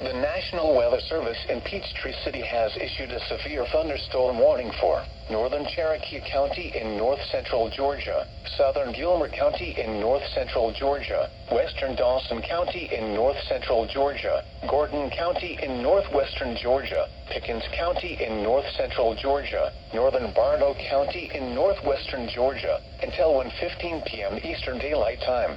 The National Weather Service in Peachtree City has issued a severe thunderstorm warning for northern Cherokee County in north-central Georgia, southern Gilmer County in north-central Georgia, western Dawson County in north-central Georgia, Gordon County in northwestern Georgia, Pickens County in north-central Georgia, northern Bartow County in northwestern Georgia, until 1:15 p.m. Eastern Daylight Time.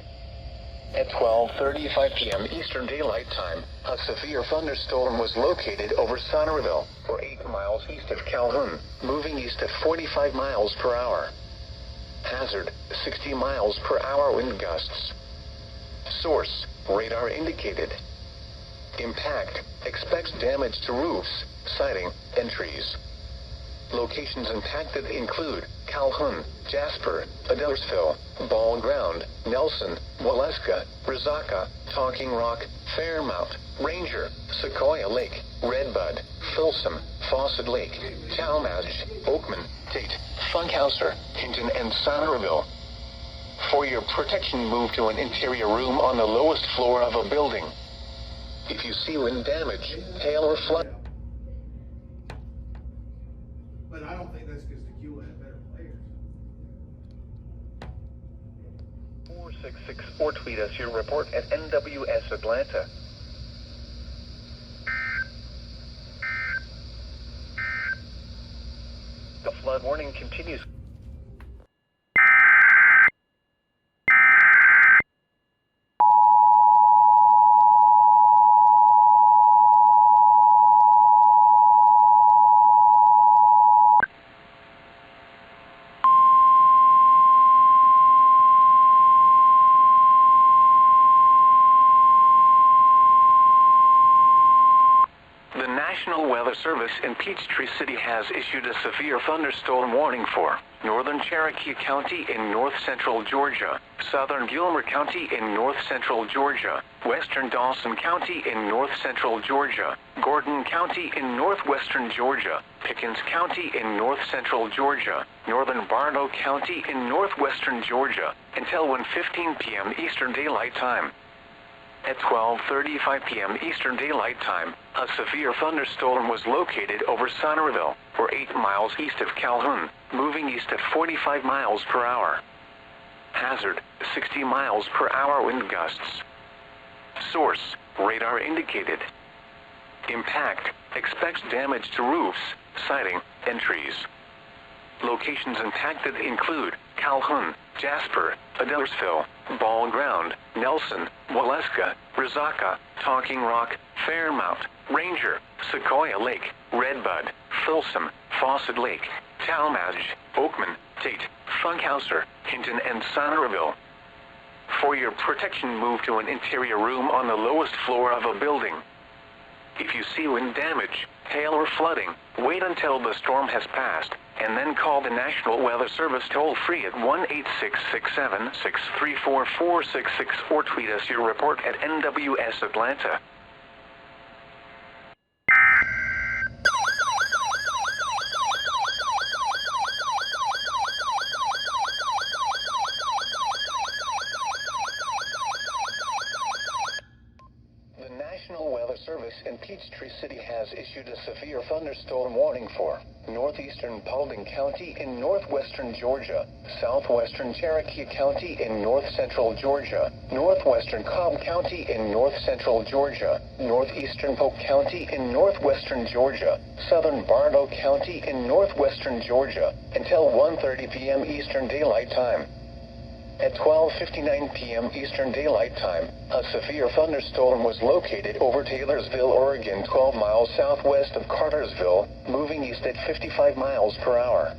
At 12:35 p.m. Eastern Daylight Time, a severe thunderstorm was located over Sonorville, or 8 miles east of Calhoun, moving east at 45 miles per hour. Hazard, 60 miles per hour wind gusts. Source, radar indicated. Impact, expects damage to roofs, siding, and trees. Locations impacted include Calhoun, Jasper, Adelersville, Ball Ground, Nelson, Waleska, Brizaka, Talking Rock, Fairmount, Ranger, Sequoia Lake, Redbud, Folsom, Fawcett Lake, Talmadge, Oakman, Tate, Funkhauser, Hinton, and Sonorville. For your protection, move to an interior room on the lowest floor of a building. If you see wind damage, hail, or flood. But I don't think that's because Tequila had better players. 466 or tweet us your report at NWS Atlanta. The flood warning continues. The National Weather Service in Peachtree City has issued a severe thunderstorm warning for northern Cherokee County in north-central Georgia, southern Gilmer County in north-central Georgia, western Dawson County in north-central Georgia, Gordon County in northwestern Georgia, Pickens County in north-central Georgia, northern Bartow County in northwestern Georgia, until 1:15 p.m. Eastern Daylight Time. At 12:35 p.m. Eastern Daylight Time, a severe thunderstorm was located over Sonorville, or 8 miles east of Calhoun, moving east at 45 miles per hour. Hazard, 60 miles per hour wind gusts. Source, radar indicated. Impact, expects damage to roofs, siding, and trees. Locations impacted include Calhoun, Jasper, Adelersville, Ball Ground, Nelson, Waleska, Brizaka, Talking Rock, Fairmount, Ranger, Sequoia Lake, Redbud, Folsom, Fawcett Lake, Talmadge, Oakman, Tate, Funkhauser, Hinton, and Sonorville. For your protection, move to an interior room on the lowest floor of a building. If you see wind damage, hail, or flooding, wait until the storm has passed, and then call the National Weather Service toll-free at 1-866-763-4466 or tweet us your report at NWS Atlanta. The National Weather Service in Peachtree City has issued a severe thunderstorm warning for northeastern Paulding County in northwestern Georgia, southwestern Cherokee County in north-central Georgia, northwestern Cobb County in north-central Georgia, northeastern Polk County in northwestern Georgia, southern Bartow County in northwestern Georgia, until 1:30 p.m. Eastern Daylight Time. At 12:59 p.m. Eastern Daylight Time, a severe thunderstorm was located over Taylorsville, Oregon, 12 miles southwest of Cartersville, moving east at 55 miles per hour.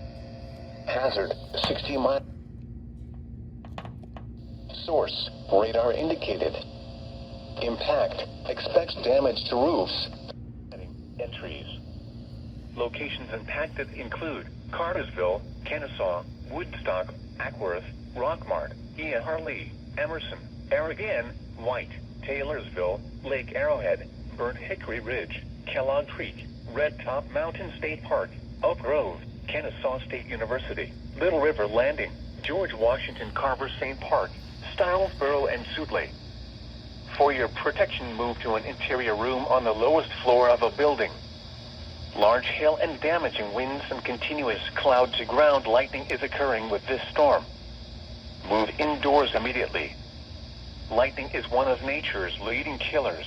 Hazard, 60 miles. Source, radar indicated. Impact, expects damage to roofs and trees. Locations impacted include Cartersville, Kennesaw, Woodstock, Ackworth, Rockmart, Ia Harley, Emerson, Aragon, White, Taylorsville, Lake Arrowhead, Burnt Hickory Ridge, Kellogg Creek, Red Top Mountain State Park, Oak Grove, Kennesaw State University, Little River Landing, George Washington Carver St. Park, Stylesboro, and Sutley. For your protection, move to an interior room on the lowest floor of a building. Large hail and damaging winds and continuous cloud-to-ground lightning is occurring with this storm. Move indoors immediately. Lightning is one of nature's leading killers.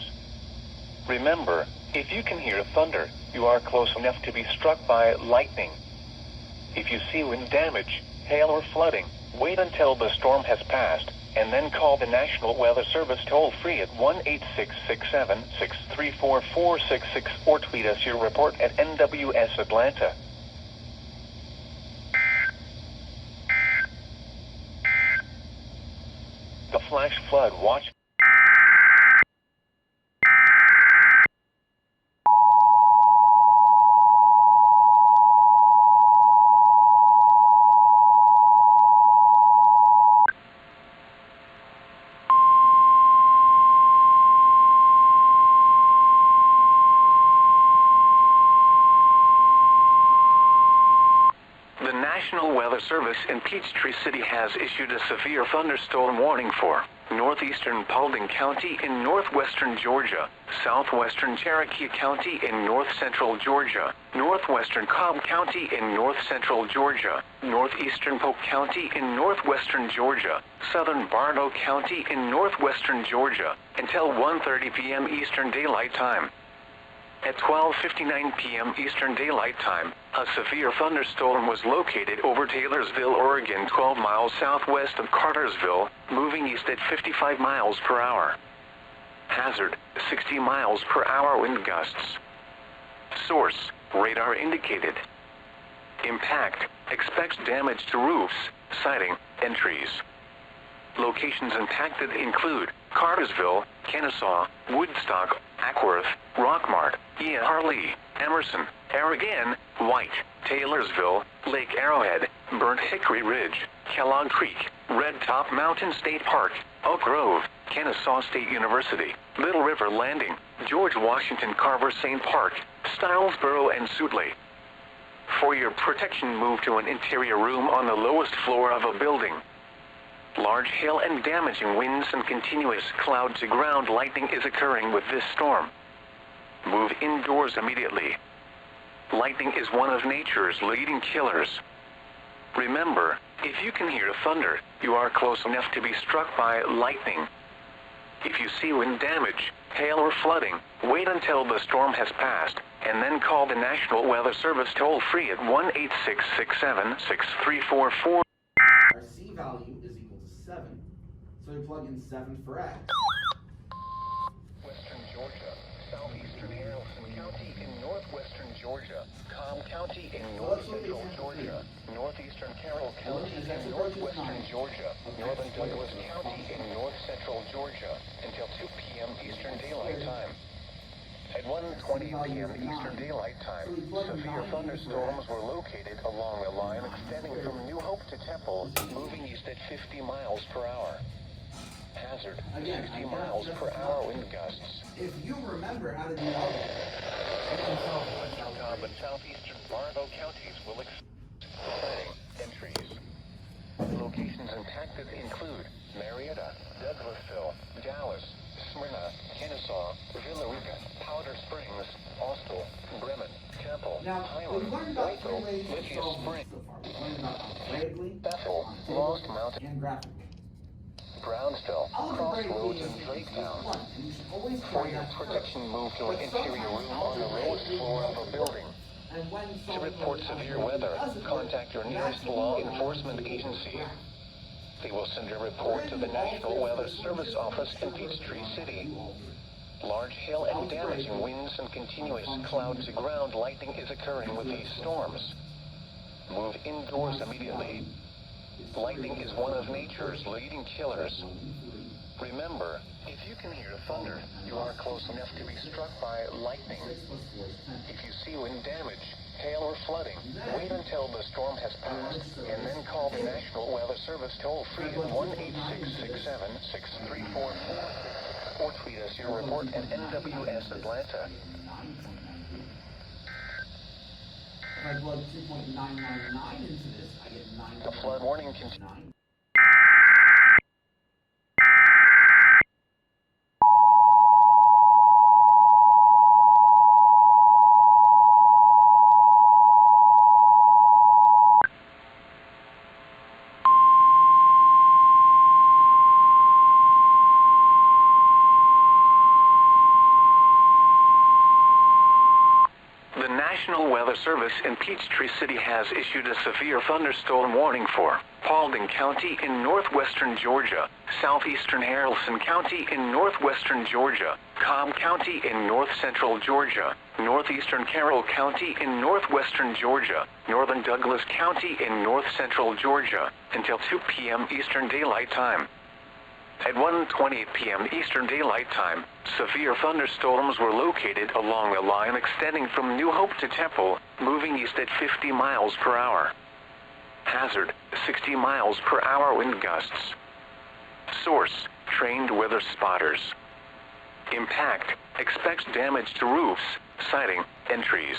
Remember, if you can hear thunder, you are close enough to be struck by lightning. If you see wind damage, hail or flooding, wait until the storm has passed, and then call the National Weather Service toll-free at 1-866-7-634-466 or tweet us your report at NWS Atlanta. The flash flood watch. The National Weather Service in Peachtree City has issued a severe thunderstorm warning for northeastern Paulding County in northwestern Georgia, southwestern Cherokee County in north-central Georgia, northwestern Cobb County in north-central Georgia, northeastern Polk County in northwestern Georgia, southern Bartow County in northwestern Georgia, until 1:30 p.m. Eastern Daylight Time. At 12:59 p.m. Eastern Daylight Time, a severe thunderstorm was located over Taylorsville, Oregon, 12 miles southwest of Cartersville, moving east at 55 miles per hour. Hazard, 60 miles per hour wind gusts. Source, radar indicated. Impact, expects damage to roofs, siding, and trees. Locations impacted include Cartersville, Kennesaw, Woodstock, Ackworth, Rockmart, EAS, Harley, Emerson, Aragon, White, Taylorsville, Lake Arrowhead, Burnt Hickory Ridge, Kellogg Creek, Red Top Mountain State Park, Oak Grove, Kennesaw State University, Little River Landing, George Washington Carver St. Park, Stylesboro, and Sutley. For your protection, move to an interior room on the lowest floor of a building. Large hail and damaging winds and continuous cloud-to-ground lightning is occurring with this storm. Move indoors immediately. Lightning is one of nature's leading killers. Remember, if you can hear thunder, you are close enough to be struck by lightning. If you see wind damage, hail or flooding, wait until the storm has passed, and then call the National Weather Service toll-free at 1-866-7-6344. Our C value is equal to 7. So we plug in 7 for X. Western Georgia, southeastern Haralson County in northwestern Georgia, Cobb County in north-central Georgia, northeastern Carroll County in northwestern Georgia, northern Douglas County in north-central Georgia, until 2 p.m. Eastern Daylight Time. At 1:20 p.m. Eastern Daylight Time, severe thunderstorms were located along a line extending from New Hope to Temple, moving east at 50 miles per hour. Hazard, 60 miles per hour wind gusts. If you remember how to do that, Cobb and southeastern Bartow counties will exceed entries. Locations impacted include Marietta, Douglasville, Dallas, Smyrna, Kennesaw, Villa Rica, Powder Springs, Austell, Bremen, Temple, Highland, Waco, Lithia Springs, Bethel, Lost Mountain, and graphic. Brownsville, Crossroads, and Draketown. For your protection, move to an interior room on the lowest floor of a building. To report severe weather, contact your nearest law enforcement agency. They will send a report to the National Weather Service office in Peachtree City. Large hail and damaging winds and continuous cloud-to-ground lightning is occurring with these storms. Move indoors immediately. Lightning is one of nature's leading killers. Remember, if you can hear thunder, you are close enough to be struck by lightning. If you see wind damage, hail or flooding, wait until the storm has passed, and then call the National Weather Service toll-free at 1-866-7-6344, or tweet us your report at NWS Atlanta. If I plug 2.999 into this, I get 9. The flood warning continues. National Weather Service in Peachtree City has issued a severe thunderstorm warning for Paulding County in northwestern Georgia, southeastern Haralson County in northwestern Georgia, Cobb County in north-central Georgia, northeastern Carroll County in northwestern Georgia, northern Douglas County in north-central Georgia, until 2 p.m. Eastern Daylight Time. At 1:28 p.m. Eastern Daylight Time, severe thunderstorms were located along a line extending from New Hope to Temple, moving east at 50 miles per hour. Hazard, 60 miles per hour wind gusts. Source, trained weather spotters. Impact, expects damage to roofs, siding, and trees.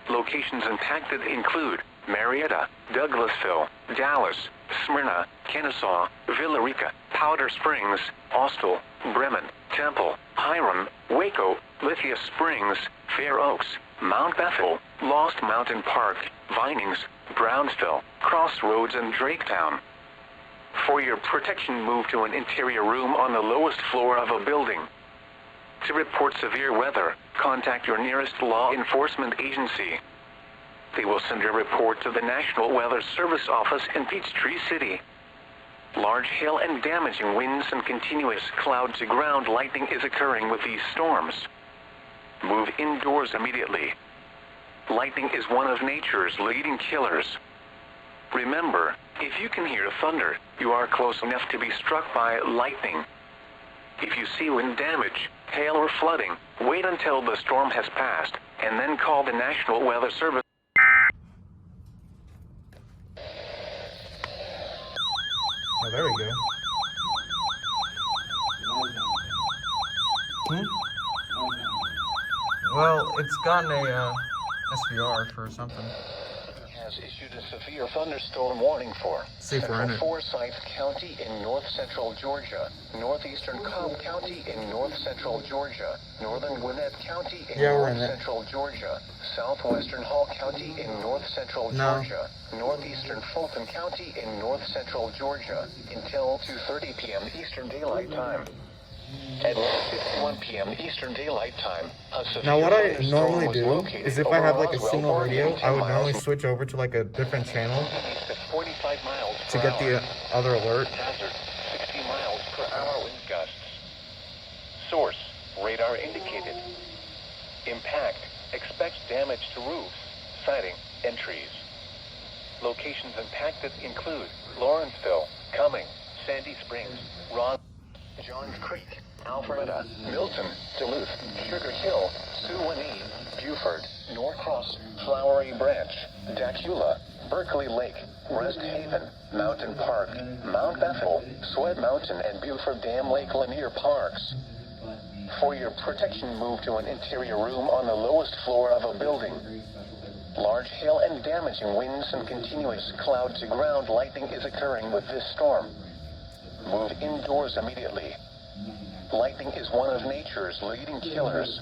Locations impacted include Marietta, Douglasville, Dallas, Smyrna, Kennesaw, Villarica, Powder Springs, Austell, Bremen, Temple, Hiram, Waco, Lithia Springs, Fair Oaks, Mount Bethel, Lost Mountain Park, Vinings, Brownsville, Crossroads, and Draketown. For your protection, move to an interior room on the lowest floor of a building. To report severe weather, contact your nearest law enforcement agency. They will send a report to the National Weather Service office in Peachtree City. Large hail and damaging winds and continuous cloud-to-ground lightning is occurring with these storms. Move indoors immediately. Lightning is one of nature's leading killers. Remember, if you can hear thunder, you are close enough to be struck by lightning. If you see wind damage, hail, or flooding, wait until the storm has passed, and then call the National Weather Service. Oh, there we go. Well, it's gotten a SVR for something. Has issued a severe thunderstorm warning for See if we're in Central it. Forsyth County in north-central Georgia, northeastern Cobb County in north-central Georgia, northern Gwinnett County in Yeah, we're in it. north-central Georgia, southwestern Hall County in north-central No. Georgia, northeastern Fulton County in north-central Georgia, until 2:30 p.m. Eastern Daylight Time. At 1:51 p.m. Eastern Daylight Time, a severe Now, what I thunderstorm normally was do located is if I over have like a Roswell, single Oregon, radio, 10 I would miles normally switch over to like a different channel east at 45 miles to per get the hour. other alert. Hazard, 60 miles per hour wind gusts. Source, radar indicated. Impact, expects damage to roofs, siding, and trees. Locations impacted include Lawrenceville, Cumming, Sandy Springs, Ron, Johns Creek, Alpharetta, Milton, Duluth, Sugar Hill, Suwanee, Buford, Norcross, Flowery Branch, Dacula, Berkeley Lake, Rest Haven, Mountain Park, Mount Bethel, Sweat Mountain, and Buford Dam Lake Lanier Parks. For your protection, move to an interior room on the lowest floor of a building. Large hail and damaging winds and continuous cloud-to-ground lightning is occurring with this storm. Move indoors immediately. Lightning is one of nature's leading killers.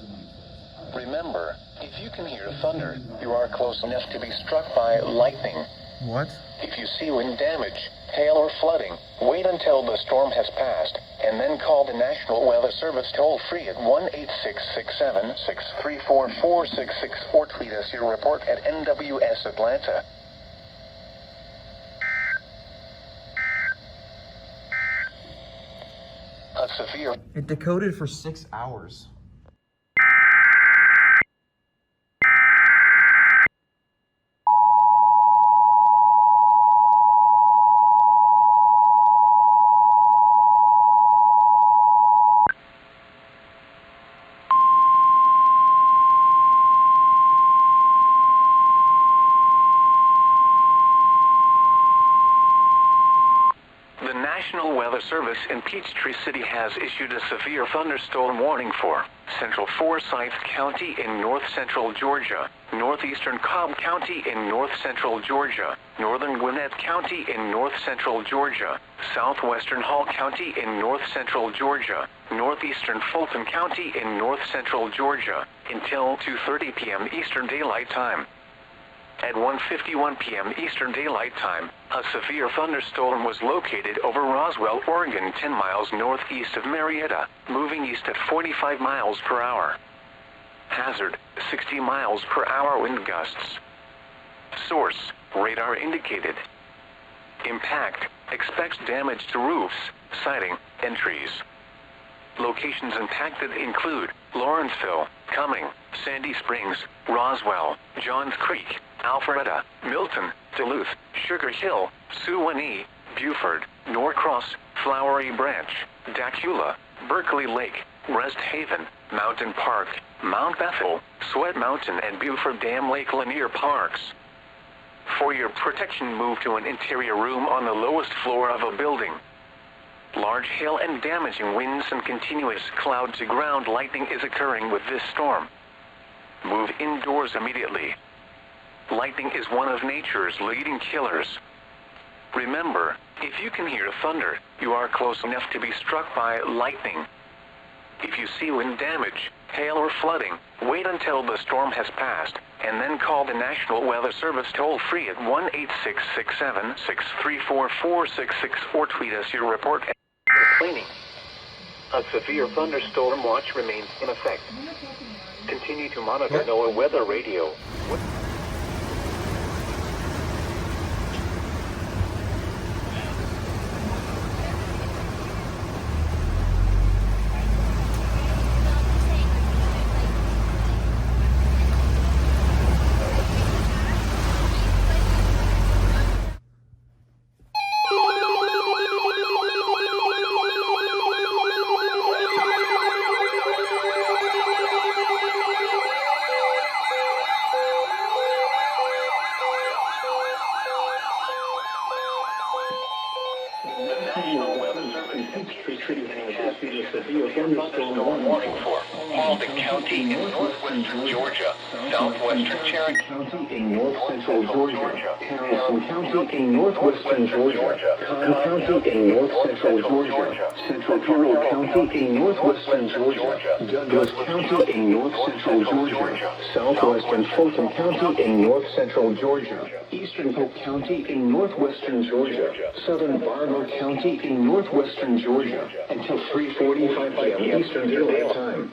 Remember, if you can hear thunder, you are close enough to be struck by lightning. What? If you see wind damage, hail, or flooding, wait until the storm has passed, and then call the National Weather Service toll-free at 1-866-674-4666 or tweet us your report at NWS Atlanta. A severe It decoded for 6 hours. The National Weather Service in Peachtree City has issued a severe thunderstorm warning for Central Forsyth County in north-central Georgia, northeastern Cobb County in north-central Georgia, northern Gwinnett County in north-central Georgia, southwestern Hall County in north-central Georgia, northeastern Fulton County in north-central Georgia, until 2:30 p.m. Eastern Daylight Time. At 1:51 p.m. Eastern Daylight Time, a severe thunderstorm was located over Roswell, Oregon, 10 miles northeast of Marietta, moving east at 45 miles per hour. Hazard, 60 miles per hour wind gusts. Source, radar indicated. Impact, expects damage to roofs, siding, and trees. Locations impacted include Lawrenceville, Cumming, Sandy Springs, Roswell, Johns Creek, Alpharetta, Milton, Duluth, Sugar Hill, Suwanee, Buford, Norcross, Flowery Branch, Dacula, Berkeley Lake, Rest Haven, Mountain Park, Mount Bethel, Sweat Mountain, and Buford Dam Lake Lanier Parks. For your protection, move to an interior room on the lowest floor of a building. Large hail and damaging winds and continuous cloud-to-ground lightning is occurring with this storm. Move indoors immediately. Lightning is one of nature's leading killers. Remember, if you can hear thunder, you are close enough to be struck by lightning. If you see wind damage, hail or flooding, wait until the storm has passed, and then call the National Weather Service toll-free at 1-866-7-634-466 or tweet us your report. Cleaning. A severe thunderstorm watch remains in effect. Continue to monitor NOAA weather radio. Thunderstorm warning for Halden County in northwestern Georgia, southwestern Cherokee County in north central Georgia, Harrison County in northwestern Georgia, Conn County in north central Georgia, Central Carroll County in northwestern Georgia, Douglas County in north central Georgia, southwestern Fulton County in north central Georgia, eastern Polk County in northwestern Georgia, southern Barlow County in northwestern Georgia, until 3:45 p.m. Eastern Daylight Time.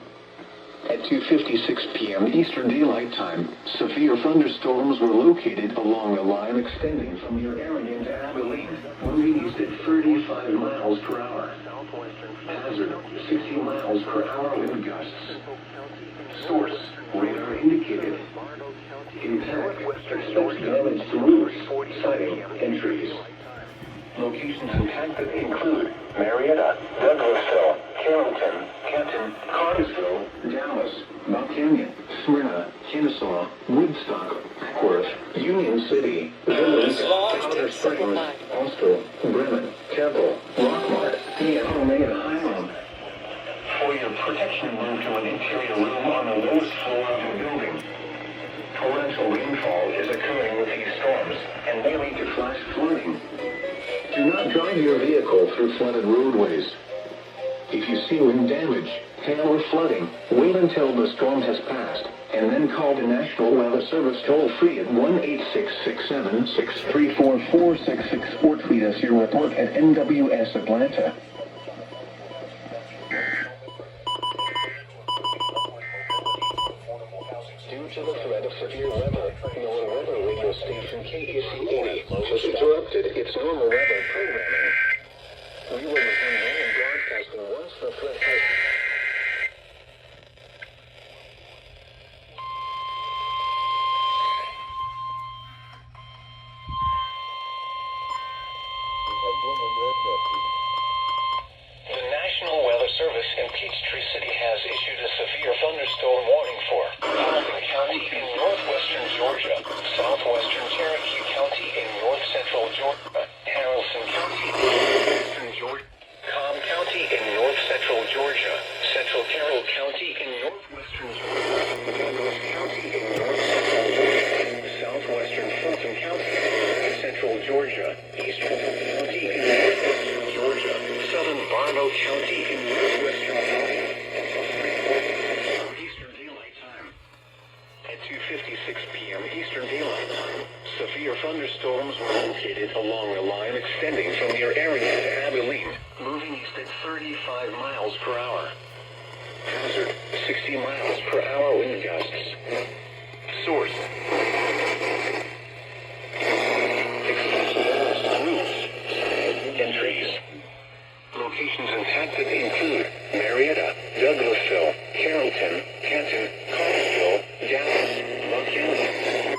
At 2:56 p.m. Eastern Daylight Time, severe thunderstorms were located along a line extending from your area to Abilene, moving east at 35 miles per hour. Hazard, 60 miles per hour wind gusts. Source, radar indicated. Impact, expects damage to roofs, siding, and trees. Locations impacted include Marietta, Douglasville, Carrollton, Kenton, Cartersville, Dallas, Mount Canyon, Smyrna, Kennesaw, Woodstock, Ackworth, Union City, Village, Powder Springs, Austell, Bremen, Temple, Rockmart, Neahoma, and Highland. For your protection, move to an interior room on the lowest floor of the building. Torrential rainfall is occurring with these storms and may lead to flash flooding. Do not drive your vehicle through flooded roadways. If you see wind damage, hail or flooding, wait until the storm has passed, and then call the National Weather Service toll-free at 1-866-7-634-466 or tweet us your report at NWS Atlanta. Due to the threat of severe weather, NOAA weather radio station KAC 80 has interrupted its normal weather programming. We will resume normal broadcasting once the threat has... The National Weather Service in Peachtree City has issued a severe thunderstorm warning for Halden County in northwestern Georgia, southwestern Cherokee County in north central Georgia, Harrison County in northwestern Georgia, Cobb County in north central Georgia, Central Carroll County in northwestern Georgia, Douglas County in north central Georgia, southwestern Fulton County, central Georgia, eastern County in northwestern Georgia, southern Barlow County in northwestern Georgia, Eastern Daylight Time. At 2:56 p.m. Eastern Daylight Time, severe thunderstorms were located along a line extending from your area to Abilene, moving east at 35 miles per hour. Hazard, 60 miles per hour wind wind gusts. Source. Explosive roofs and trees. Locations impacted include Marietta, Douglasville, Carrollton, Canton, Cartersville, Dallas, Buchanan,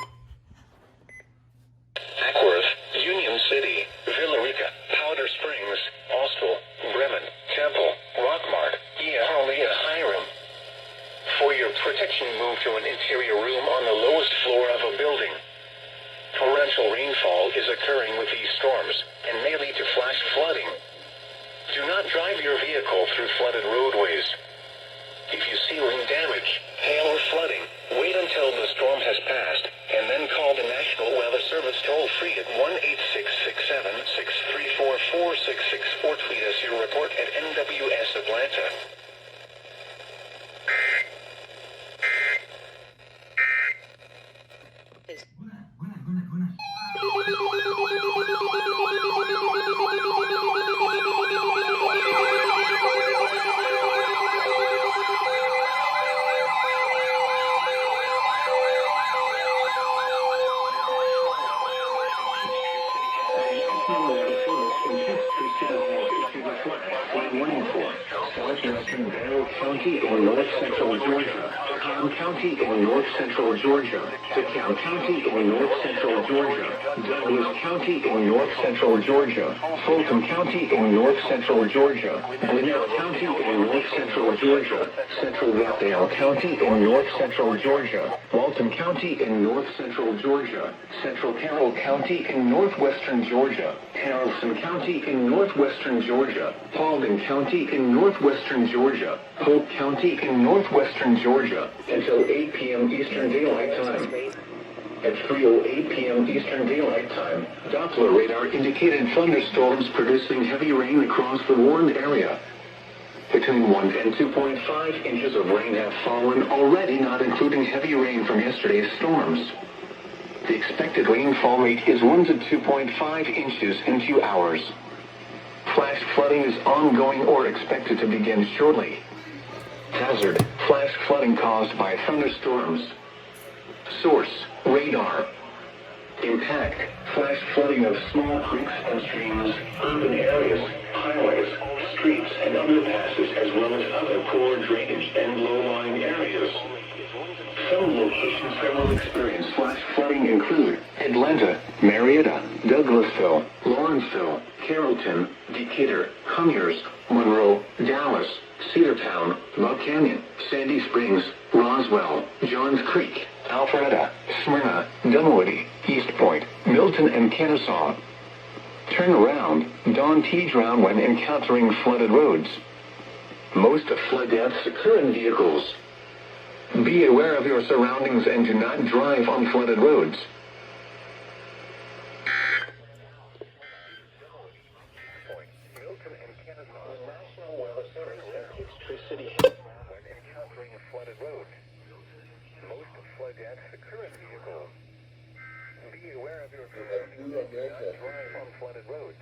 Ackworth, Union City, Villarica, Powder Springs, Austell, Bremen, Temple, Rockmart, Harley, and Hiram. For your protection, move to an interior room on the lowest floor of a building. Torrential rainfall is occurring with these storms and may lead to flash flooding. Do not drive your vehicle through flooded roadways. If you see wind damage, hail, or flooding, wait until the storm has passed, and then call the National Weather Service toll-free at 1-866-7-634-4664 or tweet us your report at NWS Atlanta. Southwestern Barrow County in north central Georgia, Cobb County in north central Georgia, DeKalb County in north central Georgia, Douglas County in north central Georgia, Fulton County in north central Georgia, Gwinnett County in north central Georgia, Central Rockdale County in north central Georgia, Walton County in north central Georgia, Central Carroll County in northwestern Georgia, Haralson County in northwestern Georgia, Paulding County in northwestern Georgia, Polk County in northwestern Georgia, until 8 p.m. Eastern Daylight Time. At 3:08 p.m. Eastern Daylight Time, Doppler radar indicated thunderstorms producing heavy rain across the warned area. Between 1 and 2.5 inches of rain have fallen already, not including heavy rain from yesterday's storms. The expected rainfall rate is 1 to 2.5 inches in 2 hours. Flash flooding is ongoing or expected to begin shortly. Hazard: flash flooding caused by thunderstorms. Source: radar. Impact: flash flooding of small creeks and streams, urban areas, highways, streets, and underpasses, as well as other poor drainage and low-lying areas. Some locations that will experience flash flooding include Atlanta, Marietta, Douglasville, Lawrenceville, Carrollton, Decatur, Conyers, Monroe, Dallas, Cedartown, Buchanan, Sandy Springs, Roswell, Johns Creek, Alpharetta, Smyrna, Dunwoody, East Point, Milton, and Kennesaw. Turn around, don't drown when encountering flooded roads. Most flood deaths occur in vehicles. Be aware of your surroundings and do not drive on flooded roads. Milton and Kennesaw National Weather Service Peachtree City when encountering flooded roads. Most flood deaths occur in vehicles. Be aware of your surroundings and do not drive on flooded roads.